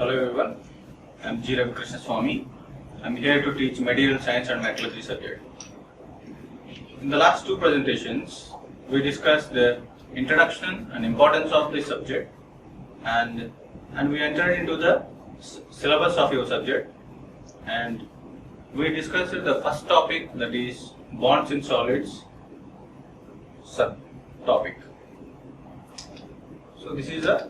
Hello everyone, I am G. Ravikrishna Swamy. I am here to teach Material Science and Metallurgy subject. In the last two presentations, we discussed the introduction and importance of the subject and we entered into the syllabus of your subject, and we discussed the first topic, that is bonds in solids subtopic. So this is a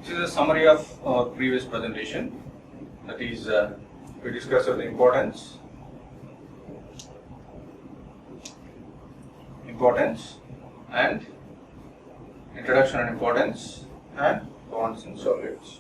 This is a summary of our previous presentation. That is, we discussed the importance and introduction and importance and bonds in solids.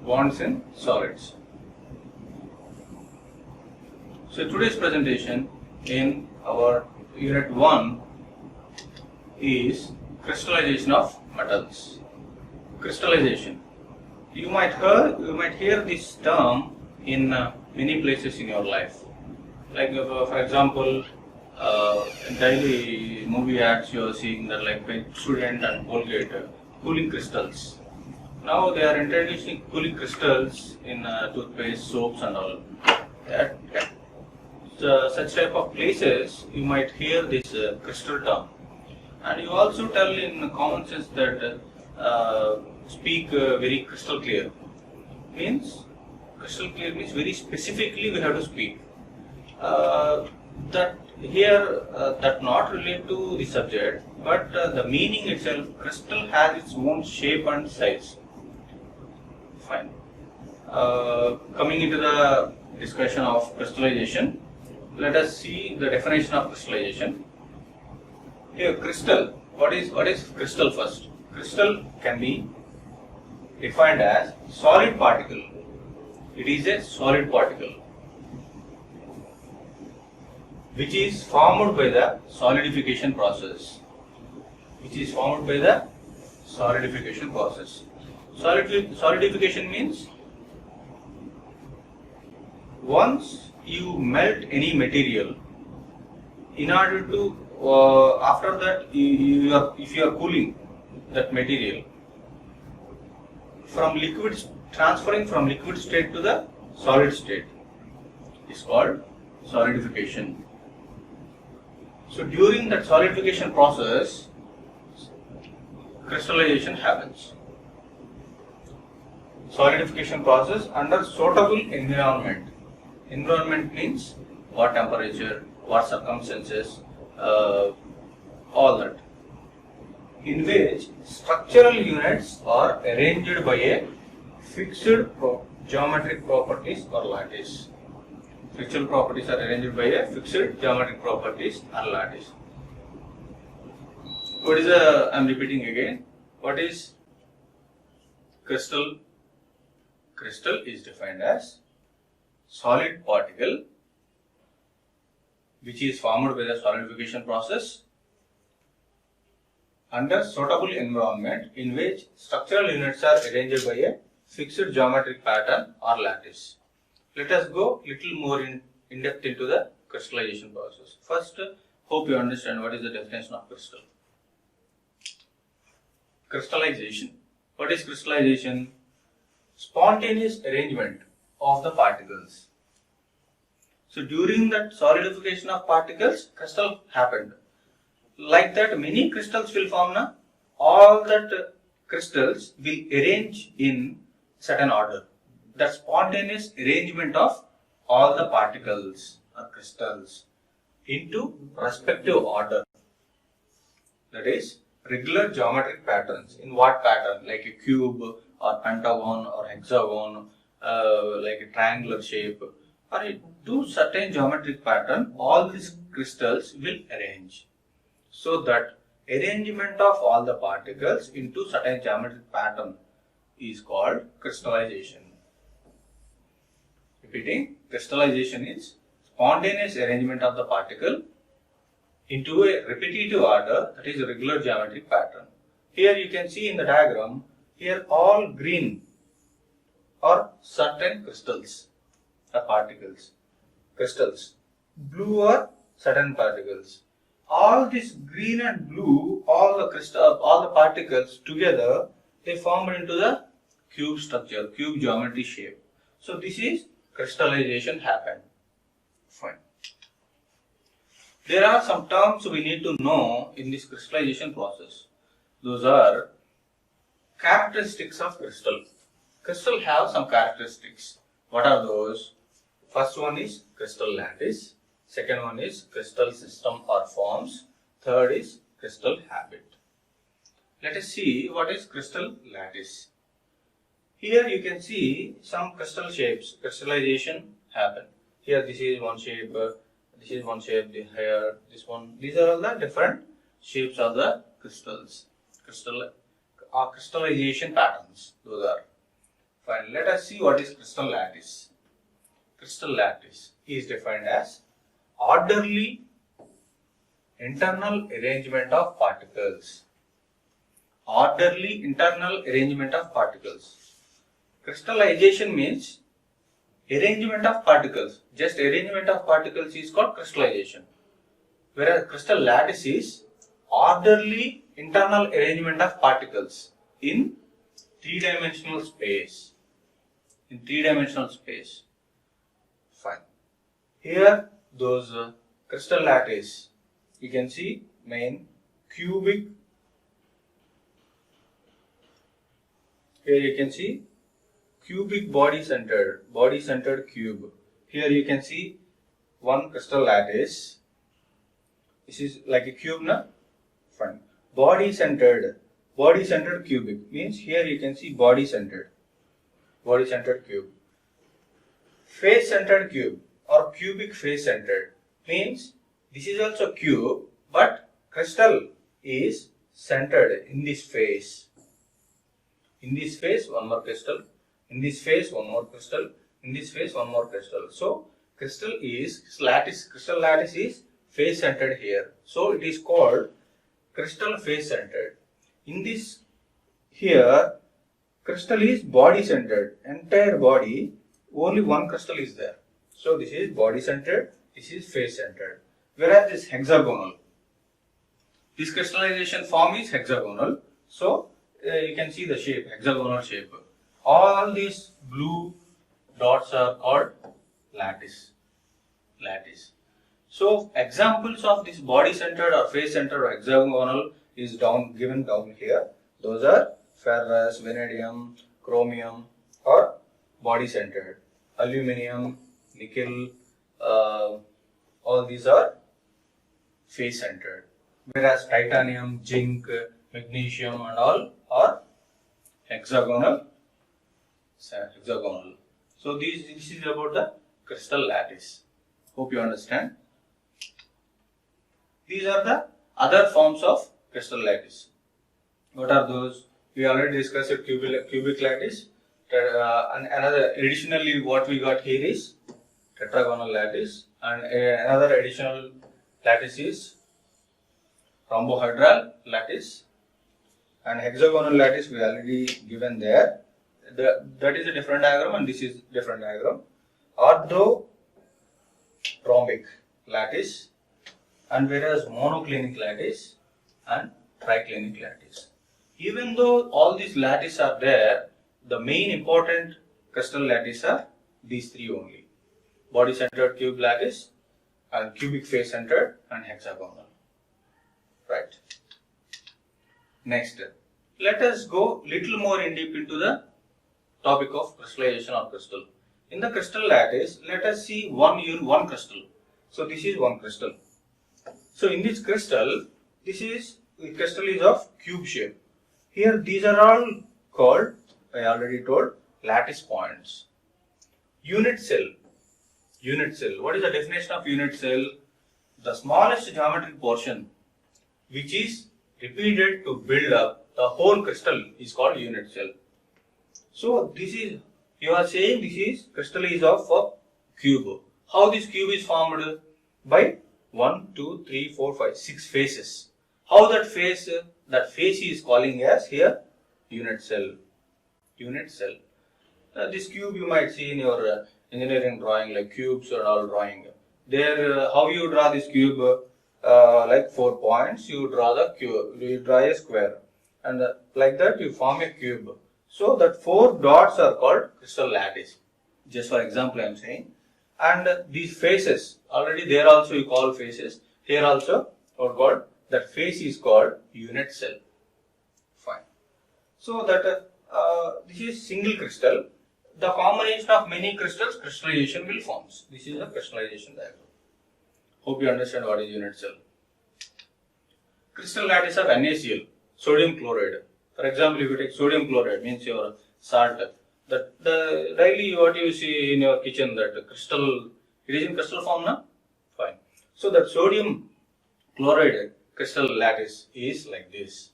Bonds in solids. So today's presentation in our unit 1 is crystallization of metals. Crystallization. You might hear this term in many places in your life. Like for example, in daily movie ads you are seeing that like Student and Colgate cooling crystals. Now they are introducing cooling crystals in toothpaste, soaps and all. At such type of places you might hear this crystal term, and you also tell in common sense that speak very crystal clear. Crystal clear means very specifically we have to speak. That here that not relate to the subject, but the meaning itself, crystal has its own shape and size. Fine. Coming into the discussion of crystallization, let us see the definition of crystallization. Here, crystal. What is crystal first? Crystal can be defined as solid particle. It is a solid particle which is formed by the solidification process. Solidification means once you melt any material, in order to after that if you are cooling that material from liquid, transferring from liquid state to the solid state is called solidification. So during that solidification process, crystallization happens. Solidification process under suitable environment. Environment means what temperature, what circumstances, all that. In which structural units are arranged by a fixed geometric properties or lattice. Structural properties are arranged by a fixed geometric properties or lattice. What is I am repeating again. What is crystal? Crystal is defined as solid particle which is formed by the solidification process under suitable environment in which structural units are arranged by a fixed geometric pattern or lattice. Let us go little more in depth into the crystallization process. First, hope you understand what is the definition of crystal. Crystallization. What is crystallization? Spontaneous arrangement of the particles. So during that solidification of particles, crystal happened. Like that, many crystals will form now. All that crystals will arrange in certain order. That spontaneous arrangement of all the particles or crystals into respective order. That is regular geometric patterns. In what pattern? Like a cube or pentagon or hexagon, like a triangular shape, or to certain geometric pattern, all these crystals will arrange. So that arrangement of all the particles into certain geometric pattern is called crystallization. Repeating, crystallization is spontaneous arrangement of the particle into a repetitive order, that is a regular geometric pattern. Here you can see in the diagram, here all green are certain crystals or particles. Crystals. Blue are certain particles. All this green and blue, all the particles together, they form into the cube structure, cube geometry shape. So this is crystallization happened. Fine. There are some terms we need to know in this crystallization process. Those are characteristics of crystal. Crystal have some characteristics. What are those? First one is crystal lattice. Second one is crystal system or forms. Third is crystal habit. Let us see what is crystal lattice. Here you can see some crystal shapes. Crystallization happen. Here this is one shape. This is one shape. Here this one. These are all the different shapes of the crystals. Crystallization patterns. Those are. Fine. Let us see what is crystal lattice. Crystal lattice is defined as orderly internal arrangement of particles. Orderly internal arrangement of particles. Crystallization means arrangement of particles. Just arrangement of particles is called crystallization. Whereas crystal lattice is orderly internal arrangement of particles in three-dimensional space. In three-dimensional space. Fine. Here those crystal lattice, you can see main cubic. Here you can see cubic body centered cube. Here you can see one crystal lattice. This is like a cube, na? Fine. Body centered cubic means here you can see body centered cube. Face centered cube or cubic face centered means this is also cube, but crystal is centered in this face. In this face, one more crystal. In this face, one more crystal. In this face, one more crystal. So crystal lattice is face centered here. So it is called crystal face centered. In this here, crystal is body centered. Entire body, only one crystal is there. So this is body centered, this is face centered. Whereas this hexagonal, this crystallization form is hexagonal. So you can see the shape, hexagonal shape. All these blue dots are called lattice. So examples of this body centered or face centered or hexagonal is given down here. Those are ferrous, vanadium, chromium or body centered. Aluminium, nickel, all these are face centered. Whereas titanium, zinc, magnesium and all are hexagonal. So this is about the crystal lattice. Hope you understand. These are the other forms of crystal lattice. What are those? We already discussed cubic lattice. And another additionally what we got here is tetragonal lattice, and another additional lattice is rhombohedral lattice, and hexagonal lattice we already given there. That is a different diagram and this is different diagram. Orthorhombic lattice, and whereas monoclinic lattice and triclinic lattice. Even though all these lattices are there, the main important crystal lattice are these three only: body centered cube lattice, and cubic face centered, and hexagonal. Right. Next, let us go little more in deep into the topic of crystallization or crystal. In the crystal lattice, let us see one crystal. So this is one crystal. So in this crystal, the crystal is of cube shape. Here these are all called, I already told, lattice points. Unit cell. What is the definition of unit cell? The smallest geometric portion which is repeated to build up the whole crystal is called unit cell. So this is, you are saying this is crystal is of a cube. How this cube is formed? By 1, 2, 3, 4, 5, 6 faces. How that face is calling as here unit cell. Unit cell. This cube you might see in your engineering drawing, like cubes and all drawing. There, how you draw this cube? Like 4 points, you draw the cube, you draw a square, and like that you form a cube. So that 4 dots are called crystal lattice. Just for example, I am saying. And these faces, already there also you call faces. Here also, or called that face is called unit cell. Fine. So that this is single crystal. The combination of many crystals, crystallization will forms. This is the crystallization diagram. Hope you understand what is unit cell. Crystal lattice of NaCl, sodium chloride. For example, if you take sodium chloride, means your salt. That the daily what you see in your kitchen, that crystal, it is in crystal form, na? Fine. So that sodium chloride crystal lattice is like this.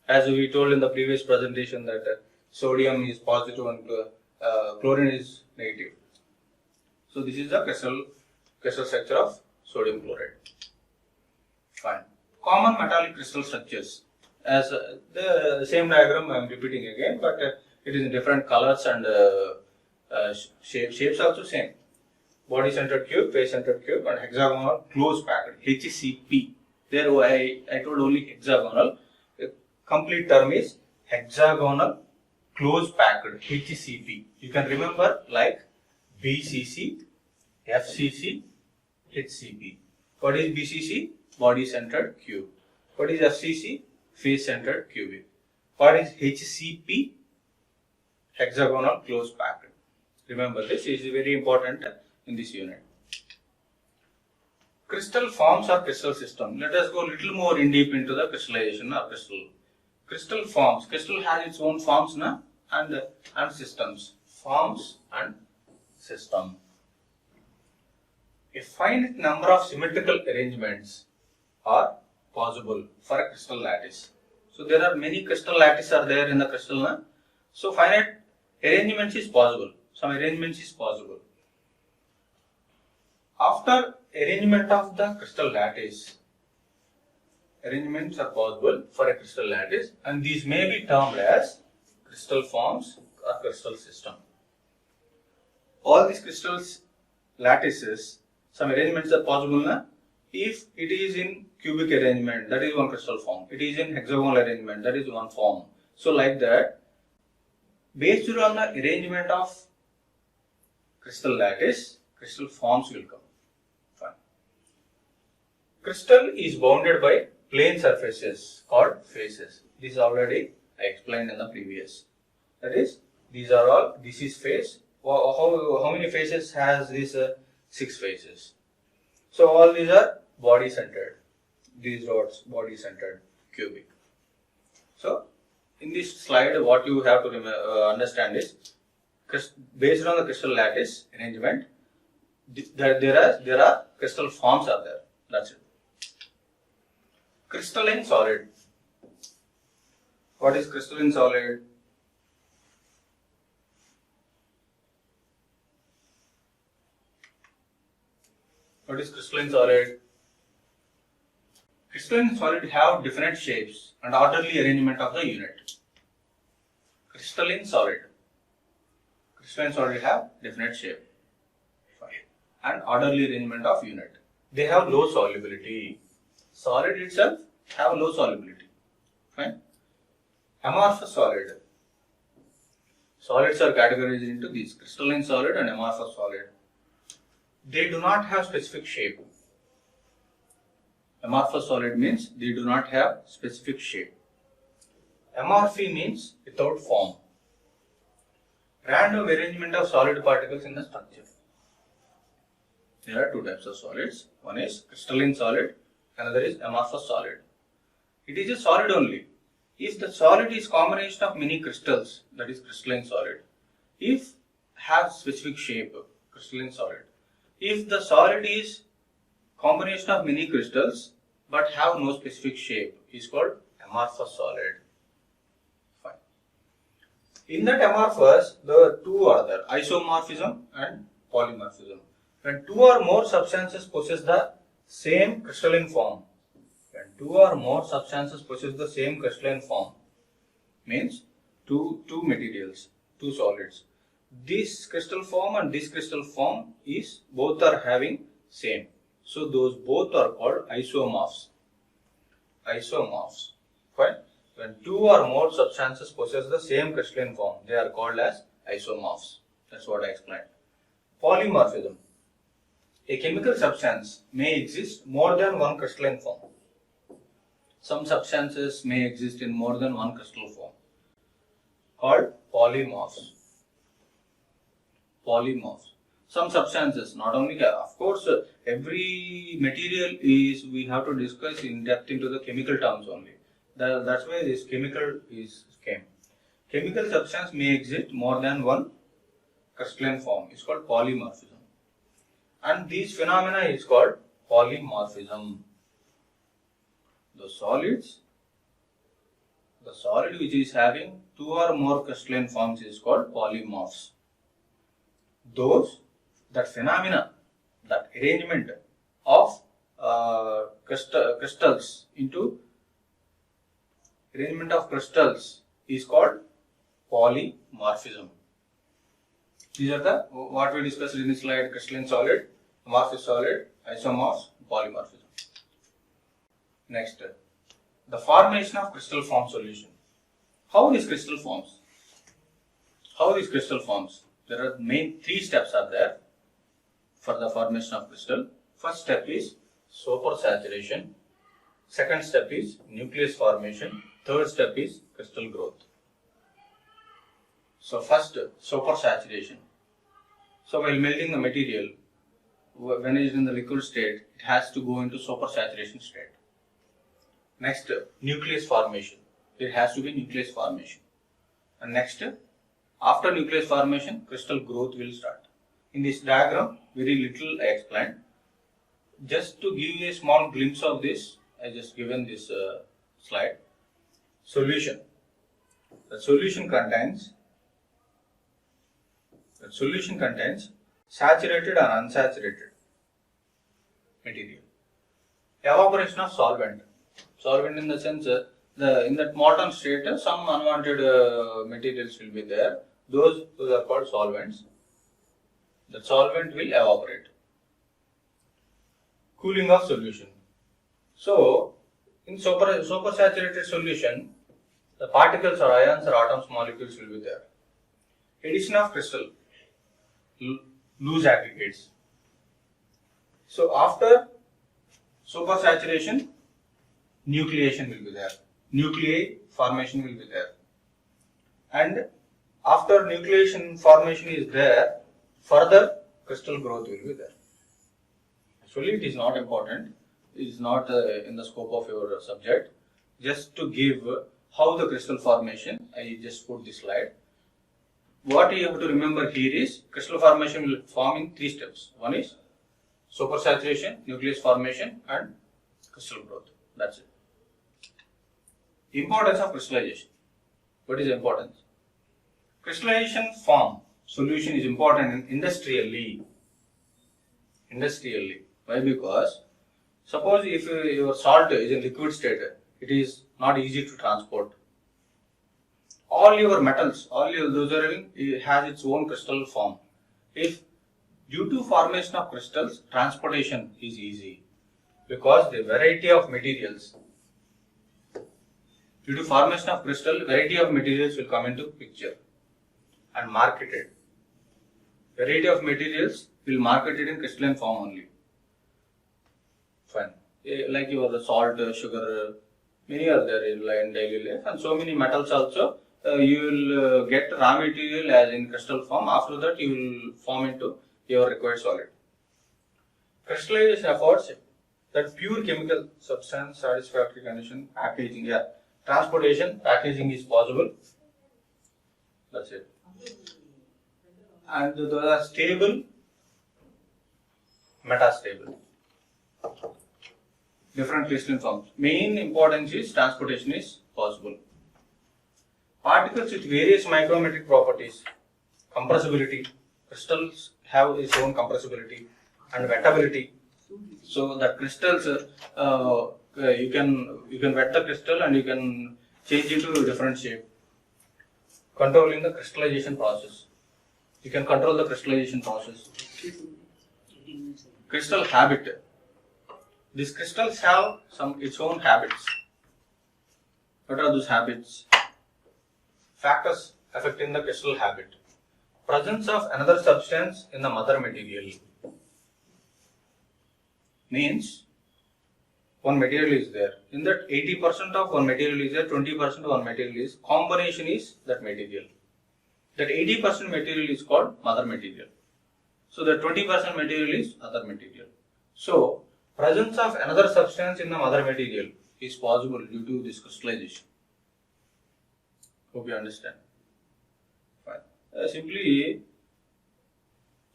As we told in the previous presentation that sodium is positive and chlorine is negative. So this is the crystal structure of sodium chloride. Fine. Common metallic crystal structures. As the same diagram I am repeating again, but it is in different colors and shapes also same. Body centered cube, face centered cube, and hexagonal close packed HCP. There I told only hexagonal. The complete term is hexagonal close packed HCP. You can remember like BCC, FCC, HCP. What is BCC? Body centered cube. What is FCC? Face centered cubic. What is HCP? Hexagonal close packed. Remember this is very important in this unit. Crystal forms or crystal system. Let us go a little more in deep into the crystallization or crystal. Crystal forms. Crystal has its own forms, na? And systems. Forms and system. A finite number of symmetrical arrangements are possible for a crystal lattice. So there are many crystal lattices are there in the crystal, na? So finite arrangements is possible. Some arrangements is possible. After arrangement of the crystal lattice, arrangements are possible for a crystal lattice, and these may be termed as crystal forms or crystal system. All these crystal lattices, some arrangements are possible, na? If it is in cubic arrangement, that is one crystal form. It is in hexagonal arrangement, that is one form. So like that, based on the arrangement of crystal lattice, crystal forms will come. Fine. Crystal is bounded by plane surfaces called faces. This is already I explained in the previous. That is, these are all, this is face. How many faces has this? 6 faces. So all these are body centered. These rods body centered cubic. So in this slide, what you have to understand is, based on the crystal lattice arrangement, there are crystal forms are there. That's it. Crystalline solid. What is crystalline solid? What is crystalline solid? Crystalline solid have different shapes and orderly arrangement of the unit. Crystalline solid. Crystalline solid have definite shape and orderly arrangement of unit. They have low solubility. Solid itself have low solubility. Fine. Amorphous solid. Solids are categorized into these: crystalline solid and amorphous solid. They do not have specific shape. Amorphous solid means they do not have specific shape. Amorphy means without form. Random arrangement of solid particles in the structure. There are two types of solids. One is crystalline solid, another is amorphous solid. It is a solid only. If the solid is combination of many crystals, that is crystalline solid. If have specific shape, crystalline solid. If the solid is combination of many crystals but have no specific shape, is called amorphous solid. Fine. In that amorphous, the two are there, isomorphism and polymorphism. When two or more substances possess the same crystalline form, means two materials, two solids. This crystal form and this crystal form is both are having same. So those both are called isomorphs. Fine. When two or more substances possess the same crystalline form, they are called as isomorphs. That's what I explained. Polymorphism. A chemical substance may exist more than one crystalline form. Some substances may exist in more than one crystal form, called polymorphs. Some substances, not only, of course, every material is, we have to discuss in depth into the chemical terms only. That's why this chemical came. Chemical substance may exist more than one crystalline form. It's called polymorphism. And these phenomena is called polymorphism. The solid which is having two or more crystalline forms is called polymorphs. That phenomena, that arrangement of crystals is called polymorphism. These are the what we discussed in this slide: crystalline solid, amorphous solid, isomorphs, polymorphism. Next, the formation of crystal form solution. How these crystal forms? There are main three steps are there for the formation of crystal. First step is supersaturation. Second step is nucleus formation. Third step is crystal growth. So first, supersaturation. So while melting the material, when it is in the liquid state, it has to go into supersaturation state. Next, nucleus formation. There has to be nucleus formation. And next, after nucleus formation, crystal growth will start. In this diagram, very little I explained. Just to give you a small glimpse of this, I just given this slide. Solution. The solution contains saturated and unsaturated material. Evaporation of solvent. Solvent in the sense, in that molten state, some unwanted materials will be there. Those are called solvents. The solvent will evaporate. Cooling of solution. So, in supersaturated solution, the particles or ions or atoms molecules will be there. Addition of crystal, loose aggregates. So, after supersaturation, nucleation will be there. Nuclei formation will be there. And after nucleation formation is there, further crystal growth will be there. Actually, it is not important. It is not in the scope of your subject. Just to give how the crystal formation, I just put this slide. What you have to remember here is crystal formation will form in three steps. One is supersaturation, nucleus formation, and crystal growth. That's it. Importance of crystallization. What is the importance? Crystallization form solution is important industrially. Why? Because suppose if your salt is in liquid state, it is not easy to transport. All your metals, those are having, it has its own crystal form. If due to formation of crystals, transportation is easy because the variety of materials. Due to formation of crystal, variety of materials will come into picture and marketed. Variety of materials will marketed in crystalline form only. Fine. Like the salt, sugar, many are there in daily life, and so many metals also. You will get raw material as in crystal form. After that, you will form into your required solid. Crystallization affords that pure chemical substance, satisfactory condition, packaging. Yeah, transportation, packaging is possible. That's it. And those are stable, metastable. Different crystalline forms. Main importance is transportation is possible. particles with various micrometric properties, compressibility. Crystals have its own compressibility and wettability. So the crystals, you can wet the crystal and you can change it to different shape. Controlling the crystallization process. You can control the crystallization process. Crystal habit. These crystals have its own habits. What are those habits? Factors affecting the crystal habit. Presence of another substance in the mother material. Means one material is there. In that 80% of one material is there, 20% of one material is, combination is that material. That 80% material is called mother material. So the 20% material is other material. So presence of another substance in the mother material is possible due to this crystallization. Hope you understand. Fine. Simply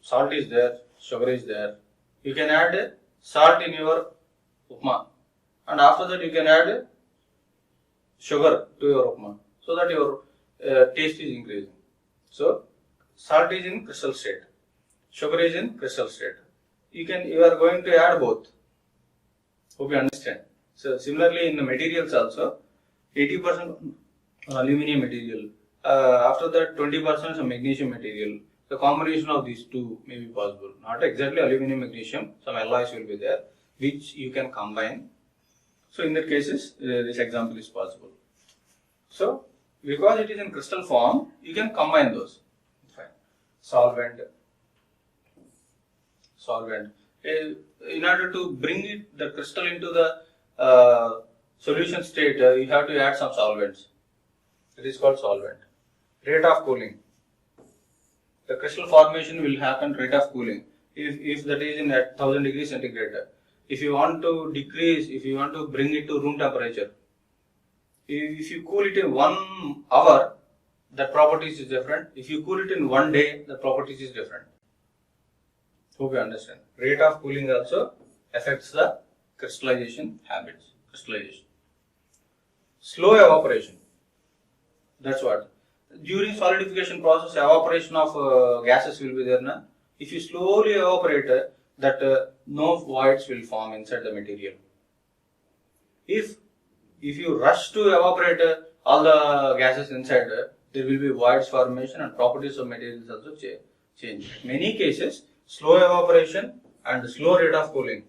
salt is there, sugar is there. You can add salt in your upma, and after that you can add sugar to your upma, so that your taste is increasing. So salt is in crystal state, sugar is in crystal state. You are going to add both. Hope you understand. So similarly in the materials also, 80% aluminum material, after that 20% some magnesium material. The combination of these two may be possible. Not exactly aluminum magnesium, some alloys will be there which you can combine. So in that cases, this example is possible. So because it is in crystal form, you can combine those. Fine. Solvent. In order to bring the crystal into the solution state, you have to add some solvents. It is called solvent. Rate of cooling. The crystal formation will happen rate of cooling. If that is in at 1000 degrees centigrade. If you want to decrease, if you want to bring it to room temperature, if you cool it in 1 hour, the properties is different. If you cool it in 1 day, the properties is different. Hope you understand. Rate of cooling also affects the crystallization habits. Crystallization. Slow evaporation. That's what. During solidification process, evaporation of gases will be there. Na? If you slowly evaporate, that no voids will form inside the material. If you rush to evaporate all the gases inside, there will be voids formation and properties of materials also change. In many cases, slow evaporation and slow rate of cooling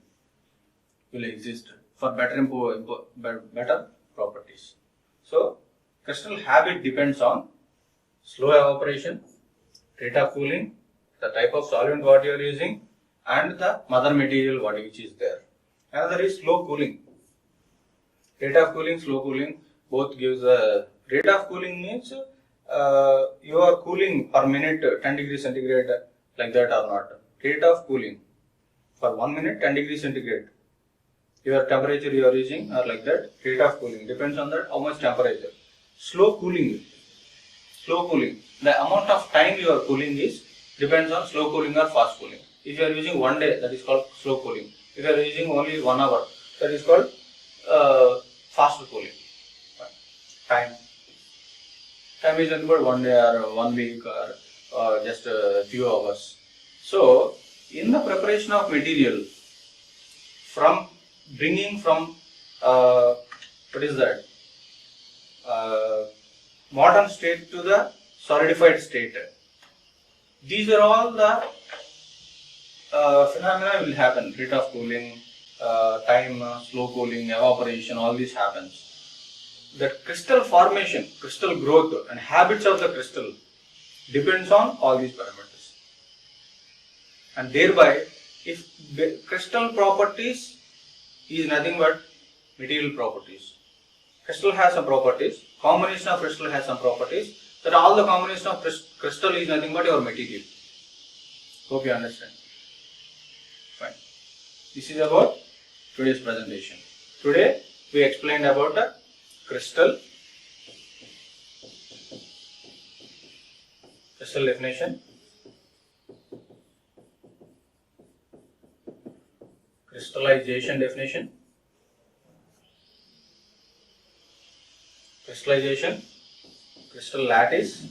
will exist for better properties. So, crystal habit depends on slow evaporation, rate of cooling, the type of solvent what you are using, and the mother material which is there. Another is slow cooling. Rate of cooling, slow cooling, both gives a rate of cooling means you are cooling per minute 10 degrees centigrade like that or not. Rate of cooling for 1 minute 10 degrees centigrade. Your temperature you are using or like that. Rate of cooling depends on that how much temperature. Slow cooling. The amount of time you are cooling depends on slow cooling or fast cooling. If you are using 1 day, that is called slow cooling. If you are using only 1 hour, that is called fast cooling. Time is nothing but 1 day or 1 week or just a few hours. So, in the preparation of material, from bringing from modern state to the solidified state, these are all the phenomena will happen. Rate of cooling, time, slow cooling, evaporation, all this happens. The crystal formation, crystal growth and habits of the crystal depends on all these parameters. And thereby, if the crystal properties is nothing but material properties. Crystal has some properties, combination of crystal has some properties, that all the combination of crystal is nothing but your material. Hope you understand. Fine. This is about today's presentation. Today we explained about the crystal definition, crystallization definition, crystal lattice,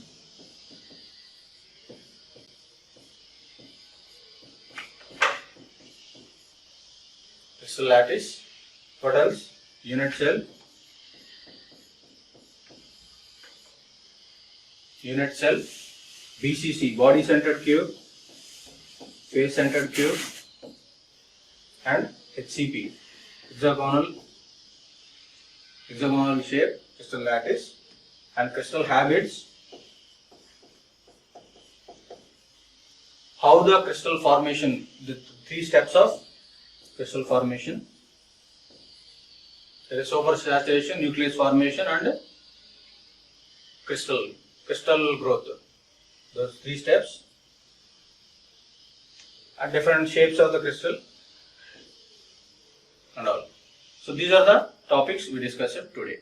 what else? Unit cell, BCC, body centered cube, face centered cube, and HCP, hexagonal shape, crystal lattice, and crystal habits. How the crystal formation, the 3 steps of crystal formation. There is supersaturation, nucleus formation, and crystal growth. Those 3 steps and different shapes of the crystal and all. So these are the topics we discussed today.